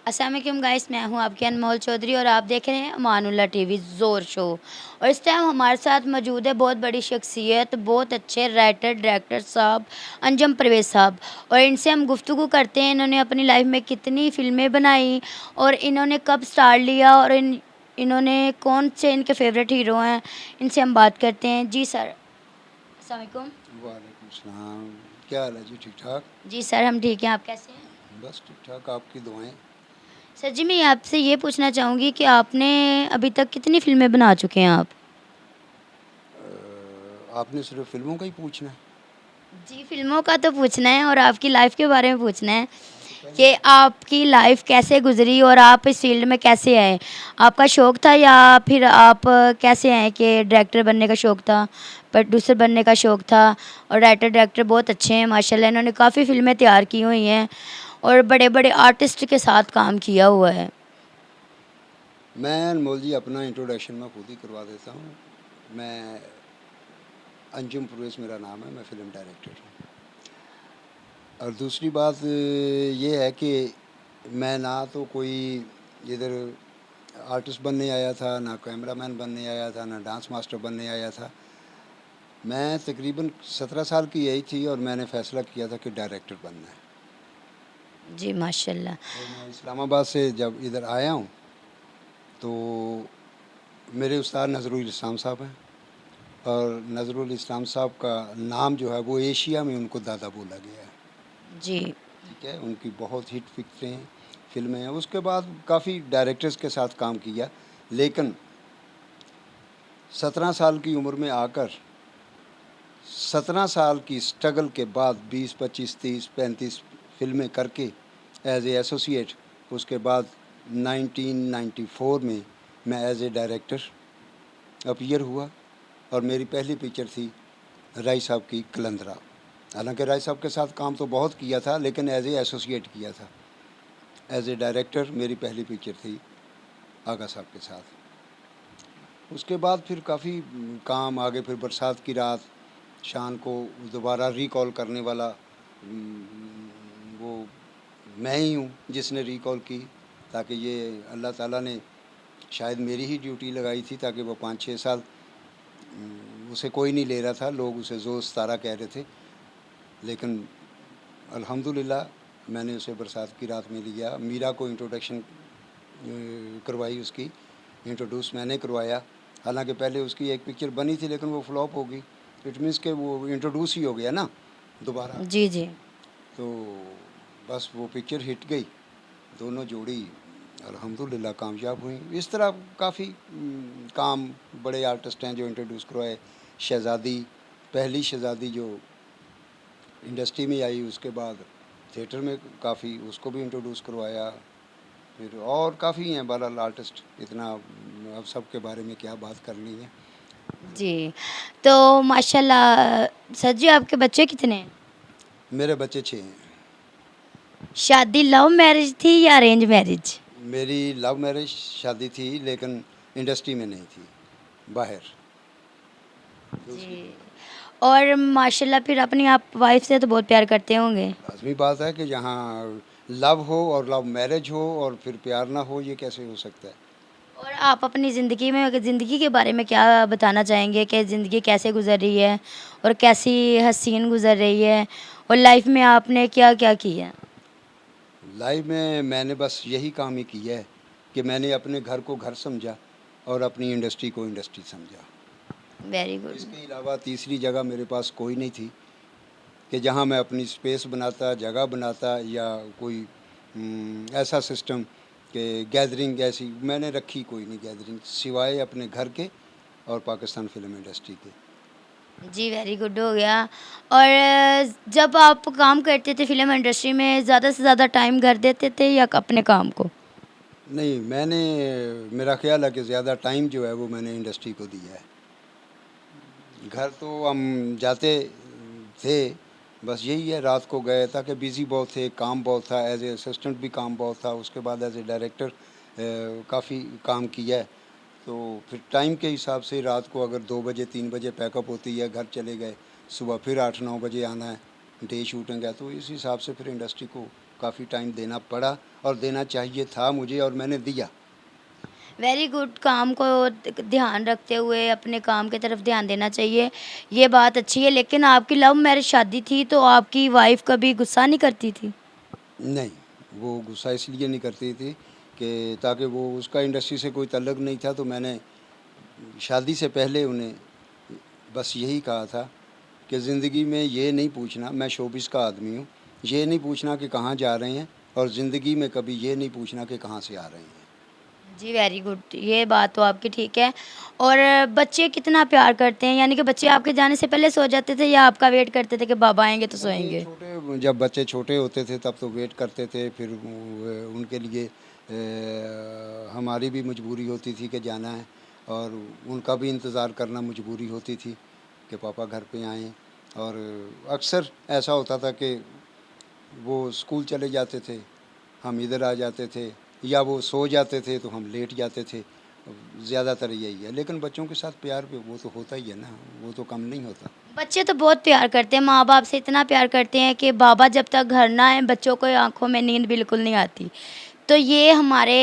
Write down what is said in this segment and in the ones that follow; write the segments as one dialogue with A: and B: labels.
A: अस्सलाम वालेकुम गाइस, मैं हूं आपके अनमोल चौधरी और आप देख रहे हैं अमानुल्लाह टीवी ज़ोर शो। और इस टाइम हमारे साथ मौजूद है बहुत बड़ी शख्सियत, बहुत अच्छे राइटर डायरेक्टर साहब, अंजुम परवेज़ साहब। और इनसे हम गुफ्तगू करते हैं इन्होंने अपनी लाइफ में कितनी फ़िल्में बनाई और इन्होंने कब स्टार लिया और इन्होंने कौन से इनके फेवरेट हीरो हैं, इनसे हम बात करते हैं। जी सर, अस्सलाम वालेकुम।
B: वालेकुम सलाम। क्या हाल है जी? ठीक ठाक?
A: जी सर, हम ठीक हैं, आप कैसे हैं?
B: बस ठीक ठाक, आपकी दुआएं।
A: सर जी, मैं आपसे ये पूछना चाहूँगी कि आपने अभी तक कितनी फ़िल्में बना चुके हैं आप?
B: आपने सिर्फ फिल्मों का ही पूछना है?
A: जी, फ़िल्मों का तो पूछना है और आपकी लाइफ़ के बारे में पूछना है
B: हाँ, तो पहले
A: कि आपकी लाइफ़ कैसे गुज़री और आप इस फ़ील्ड में कैसे आए? आपका शौक था या फिर आप कैसे आए कि डायरेक्टर बनने का शौक था, प्रोड्यूसर बनने का शौक था? और राइटर डायरेक्टर बहुत अच्छे हैं माशाल्लाह, इन्होंने काफ़ी फ़िल्में तैयार की हुई हैं और बड़े-बड़े आर्टिस्ट के साथ काम किया हुआ है।
B: मैं अनमोल जी अपना इंट्रोडक्शन मैं खुद ही करवा देता हूँ। मैं अंजुम परवेज़ मेरा नाम है, मैं फ़िल्म डायरेक्टर हूँ। और दूसरी बात ये है कि मैं ना तो कोई इधर आर्टिस्ट बनने आया था, ना कैमरामैन बनने आया था, ना डांस मास्टर बनने आया था। मैं तकरीबन 17 साल की यही थी और मैंने फ़ैसला किया था कि डायरेक्टर बनना है।
A: जी, माशाल्लाह।
B: और मैं इस्लामाबाद से जब इधर आया हूँ तो मेरे उस्ताद नज़रुल इस्लाम साहब हैं और नज़रुल इस्लाम साहब का नाम जो है वो एशिया में उनको दादा बोला गया है।
A: जी,
B: ठीक है, उनकी बहुत हिट पिक्चरें फिल्में हैं। उसके बाद काफ़ी डायरेक्टर्स के साथ काम किया, लेकिन 17 साल की उम्र में आकर 17 साल की स्ट्रगल के बाद 20 25 30 35 फिल्में करके एज ए एसोसिएट, उसके बाद 1994 में मैं एज ए डायरेक्टर अपीयर हुआ और मेरी पहली पिक्चर थी राय साहब की कलंदरा। हालांकि राय साहब के साथ काम तो बहुत किया था लेकिन एज ए एसोसिएट किया था। एज ए डायरेक्टर मेरी पहली पिक्चर थी आगा साहब के साथ। उसके बाद फिर काफ़ी काम आगे, फिर बरसात की रात, शान को दोबारा रिकॉल करने वाला वो मैं ही हूँ जिसने रिकॉल की, ताकि ये अल्लाह ताला ने शायद मेरी ही ड्यूटी लगाई थी, ताकि वो 5 6 साल उसे कोई नहीं ले रहा था, लोग उसे ज़ोर सतारा कह रहे थे, लेकिन अल्हम्दुलिल्लाह मैंने उसे बरसात की रात में लिया। मीरा को इंट्रोडक्शन करवाई, उसकी इंट्रोड्यूस मैंने करवाया। हालांकि पहले उसकी एक पिक्चर बनी थी लेकिन वो फ्लॉप हो गई। इट मीन्स के वो इंट्रोड्यूस ही हो गया ना दोबारा।
A: जी, जी।
B: तो बस वो पिक्चर हिट गई, दोनों जोड़ी अल्हम्दुलिल्लाह कामयाब हुई। इस तरह काफ़ी काम, बड़े आर्टिस्ट हैं जो इंट्रोड्यूस करवाए। शहज़ादी, पहली शहज़ादी जो इंडस्ट्री में आई, उसके बाद थिएटर में काफ़ी उसको भी इंट्रोड्यूस करवाया। फिर और काफ़ी हैं बहरहाल आर्टिस्ट, इतना अब सब के बारे में क्या बात करनी है।
A: जी, तो माशाल्लाह सर जी, आपके बच्चे कितने हैं?
B: मेरे बच्चे 6 हैं।
A: शादी लव मैरिज थी या अरेंज मैरिज?
B: मेरी लव मैरिज शादी थी लेकिन इंडस्ट्री में नहीं थी, बाहर दूसरी।
A: जी। और माशाल्लाह फिर अपनी आप वाइफ से तो बहुत प्यार करते होंगे?
B: लाज़मी बात है कि जहाँ लव हो और लव मैरिज हो और फिर प्यार ना हो, ये कैसे हो सकता है?
A: और आप अपनी ज़िंदगी में ज़िंदगी के बारे में क्या बताना चाहेंगे कि ज़िंदगी कैसे गुज़र रही है और कैसी हसीन गुज़र रही है और लाइफ में आपने क्या-क्या किया?
B: लाइफ में मैंने बस यही काम ही किया है कि मैंने अपने घर को घर समझा और अपनी इंडस्ट्री को इंडस्ट्री समझा।
A: Very good.
B: इसके अलावा तीसरी जगह मेरे पास कोई नहीं थी कि जहाँ मैं अपनी स्पेस बनाता, जगह बनाता, या कोई ऐसा सिस्टम कि गैदरिंग ऐसी मैंने रखी कोई नहीं, गैदरिंग सिवाय अपने घर के और पाकिस्तान फ़िल्म इंडस्ट्री के।
A: जी, वेरी गुड हो गया। और जब आप काम करते थे फ़िल्म इंडस्ट्री में, ज़्यादा से ज़्यादा टाइम घर देते थे या अपने काम को?
B: नहीं, मैंने, मेरा ख़्याल है कि ज़्यादा टाइम जो है वो मैंने इंडस्ट्री को दिया है। घर तो हम जाते थे, बस यही है, रात को गए था कि बिज़ी बहुत थे, काम बहुत था, एज़ ए असिस्टेंट भी काम बहुत था, उसके बाद एज़ ए डायरेक्टर काफ़ी काम किया है। तो फिर टाइम के हिसाब से रात को अगर 2 बजे 3 बजे पैकअप होती है, घर चले गए, सुबह फिर 8 9 बजे आना है, डे शूटिंग है, तो इस हिसाब से फिर इंडस्ट्री को काफ़ी टाइम देना पड़ा और देना चाहिए था मुझे, और मैंने दिया।
A: Very good. काम को ध्यान रखते हुए अपने काम की तरफ ध्यान देना चाहिए, ये बात अच्छी है। लेकिन आपकी लव मैरिज शादी थी तो आपकी वाइफ कभी गुस्सा नहीं करती थी?
B: नहीं, वो गुस्सा इसलिए नहीं करती थी कि ताकि वो उसका इंडस्ट्री से कोई ताल्लुक़ नहीं था, तो मैंने शादी से पहले उन्हें बस यही कहा था कि ज़िंदगी में ये नहीं पूछना, मैं शोबिज़ का आदमी हूँ, ये नहीं पूछना कि कहाँ जा रहे हैं, और ज़िंदगी में कभी ये नहीं पूछना कि कहाँ से आ रहे हैं।
A: जी, वेरी गुड। ये बात तो आपकी ठीक है। और बच्चे कितना प्यार करते हैं? यानी कि बच्चे आपके जाने से पहले सो जाते थे या आपका वेट करते थे कि बाबा आएँगे तो सोएँगे?
B: जब बच्चे छोटे होते थे तब तो वेट करते थे, फिर उनके लिए हमारी भी मजबूरी होती थी कि जाना है, और उनका भी इंतज़ार करना मजबूरी होती थी कि पापा घर पे आएँ। और अक्सर ऐसा होता था कि वो स्कूल चले जाते थे, हम इधर आ जाते थे, या वो सो जाते थे तो हम लेट जाते थे। ज़्यादातर यही है, लेकिन बच्चों के साथ प्यार भी वो तो होता ही है ना, वो तो कम नहीं होता।
A: बच्चे तो बहुत प्यार करते हैं, माँ-बाप से इतना प्यार करते हैं कि बाबा जब तक घर ना आएँ, बच्चों को आँखों में नींद बिल्कुल नहीं आती। तो ये हमारे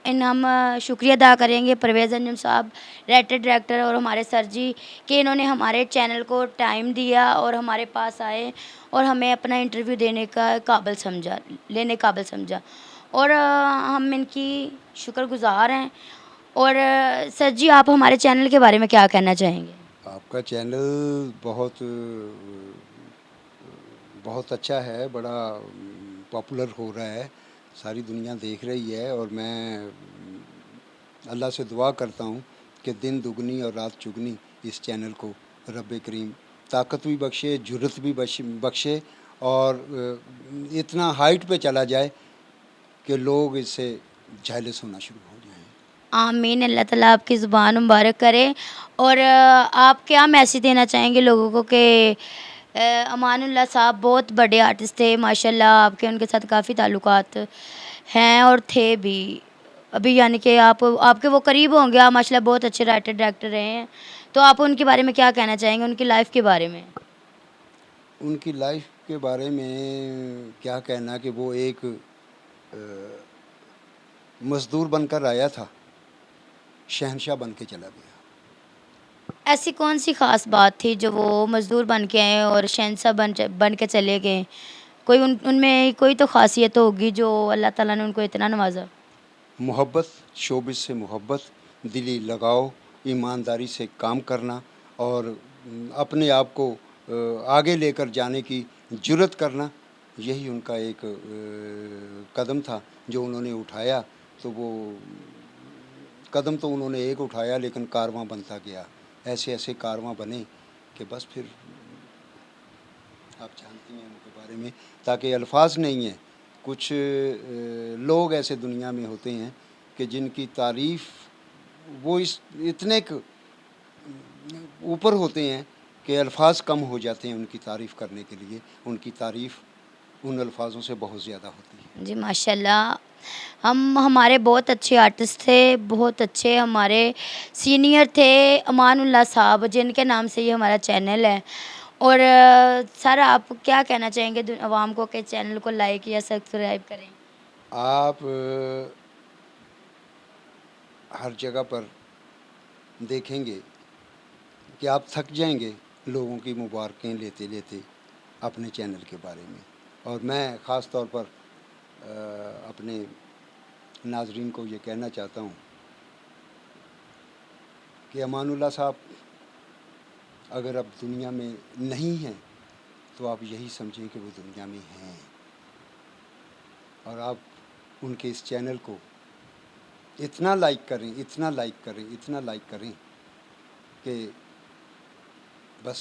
A: इन हम शुक्रिया अदा करेंगे परवेज़ अंजुम साहब, राइटर डायरेक्टर, और हमारे सर जी कि इन्होंने हमारे चैनल को टाइम दिया और हमारे पास आए और हमें अपना इंटरव्यू देने का काबिल समझा, लेने काबिल समझा। और हम इनकी शुक्रगुज़ार हैं। और सर जी, आप हमारे चैनल के बारे में क्या कहना चाहेंगे?
B: आपका चैनल बहुत अच्छा है, बड़ा पॉपुलर हो रहा है, सारी दुनिया देख रही है, और मैं अल्लाह से दुआ करता हूँ कि दिन दुगनी और रात चुगनी इस चैनल को रब्बे करीम ताकत भी बख्शे, जुर्रत भी बख्शे, और इतना हाइट पे चला जाए कि लोग इससे जेलस होना शुरू हो जाएँ।
A: आमीन। अल्लाह ताला आपकी ज़ुबान मुबारक करे। और आप क्या मैसेज देना चाहेंगे लोगों को कि अमानुल्लाह साहब बहुत बड़े आर्टिस्ट थे माशाल्लाह, आपके उनके साथ काफ़ी ताल्लुकात हैं और थे भी अभी, यानी कि आप आपके वो करीब होंगे, आप माशाल्लाह बहुत अच्छे राइटर डायरेक्टर रहे हैं। तो आप उनके बारे में क्या कहना चाहेंगे, उनकी लाइफ के बारे में?
B: उनकी लाइफ के बारे में क्या कहना कि वो एक मज़दूर बनकर आया था, शहंशाह बन के चला गया।
A: ऐसी कौन सी ख़ास बात थी जो वो मज़दूर बन के आए और शहंशाह बन के चले गए? कोई उनमें कोई तो ख़ासियत होगी जो अल्लाह ताला ने उनको इतना नवाज़ा।
B: मोहब्बत, शोबिस से मोहब्बत, दिली लगाव, ईमानदारी से काम करना, और अपने आप को आगे लेकर जाने की जुर्रत करना, यही उनका एक कदम था जो उन्होंने उठाया। तो वो कदम तो उन्होंने एक उठाया, लेकिन कारवां बनता गया। ऐसे ऐसे कारवां बने कि बस फिर आप जानती हैं उनके बारे में, ताकि अल्फाज नहीं हैं। कुछ लोग ऐसे दुनिया में होते हैं कि जिनकी तारीफ़ वो इस इतने ऊपर होते हैं कि अल्फाज कम हो जाते हैं उनकी तारीफ़ करने के लिए। उनकी तारीफ़ उन अल्फाजों से बहुत ज़्यादा होती है।
A: जी माशाल्लाह। हमारे बहुत अच्छे आर्टिस्ट थे, बहुत अच्छे हमारे सीनियर थे अमानुल्लाह साहब, जिनके नाम से ये हमारा चैनल है। और सर, आप क्या कहना चाहेंगे आवाम को कि चैनल को लाइक या सब्सक्राइब करें?
B: आप हर जगह पर देखेंगे कि आप थक जाएंगे लोगों की मुबारकें लेते लेते अपने चैनल के बारे में। और मैं ख़ास तौर पर अपने नाज़रीन को ये कहना चाहता हूँ कि अमानुल्लाह साहब अगर अब दुनिया में नहीं हैं तो आप यही समझें कि वो दुनिया में हैं, और आप उनके इस चैनल को इतना लाइक करें, इतना लाइक करें, इतना लाइक करें कि बस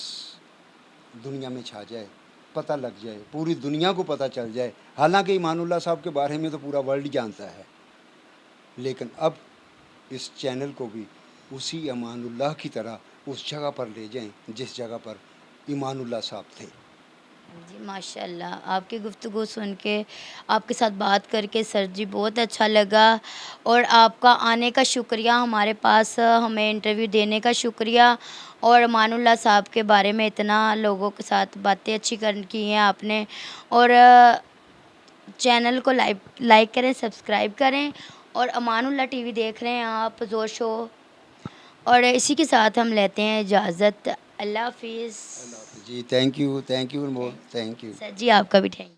B: दुनिया में छा जाए, पता लग जाए, पूरी दुनिया को पता चल जाए। हालांकि ईमानुल्लाह साहब के बारे में तो पूरा वर्ल्ड जानता है, लेकिन अब इस चैनल को भी उसी अमानुल्लाह की तरह उस जगह पर ले जाएं जिस जगह पर ईमानुल्लाह साहब थे।
A: जी माशाल्लाह, आपकी गुफ्तगू सुन के, आपके साथ बात करके सर जी बहुत अच्छा लगा। और आपका आने का शुक्रिया हमारे पास, हमें इंटरव्यू देने का शुक्रिया। और अमानुल्लाह साहब के बारे में इतना लोगों के साथ बातें अच्छी कर की हैं आपने। और चैनल को लाइक करें, सब्सक्राइब करें। और अमानुल्लाह टीवी देख रहे हैं आप, ज़ोर शो। और इसी के साथ हम लेते हैं इजाज़त। अल्लाह हाफिज़।
B: जी, thank you more, thank you.
A: Sir जी आपका भी थैंक यू।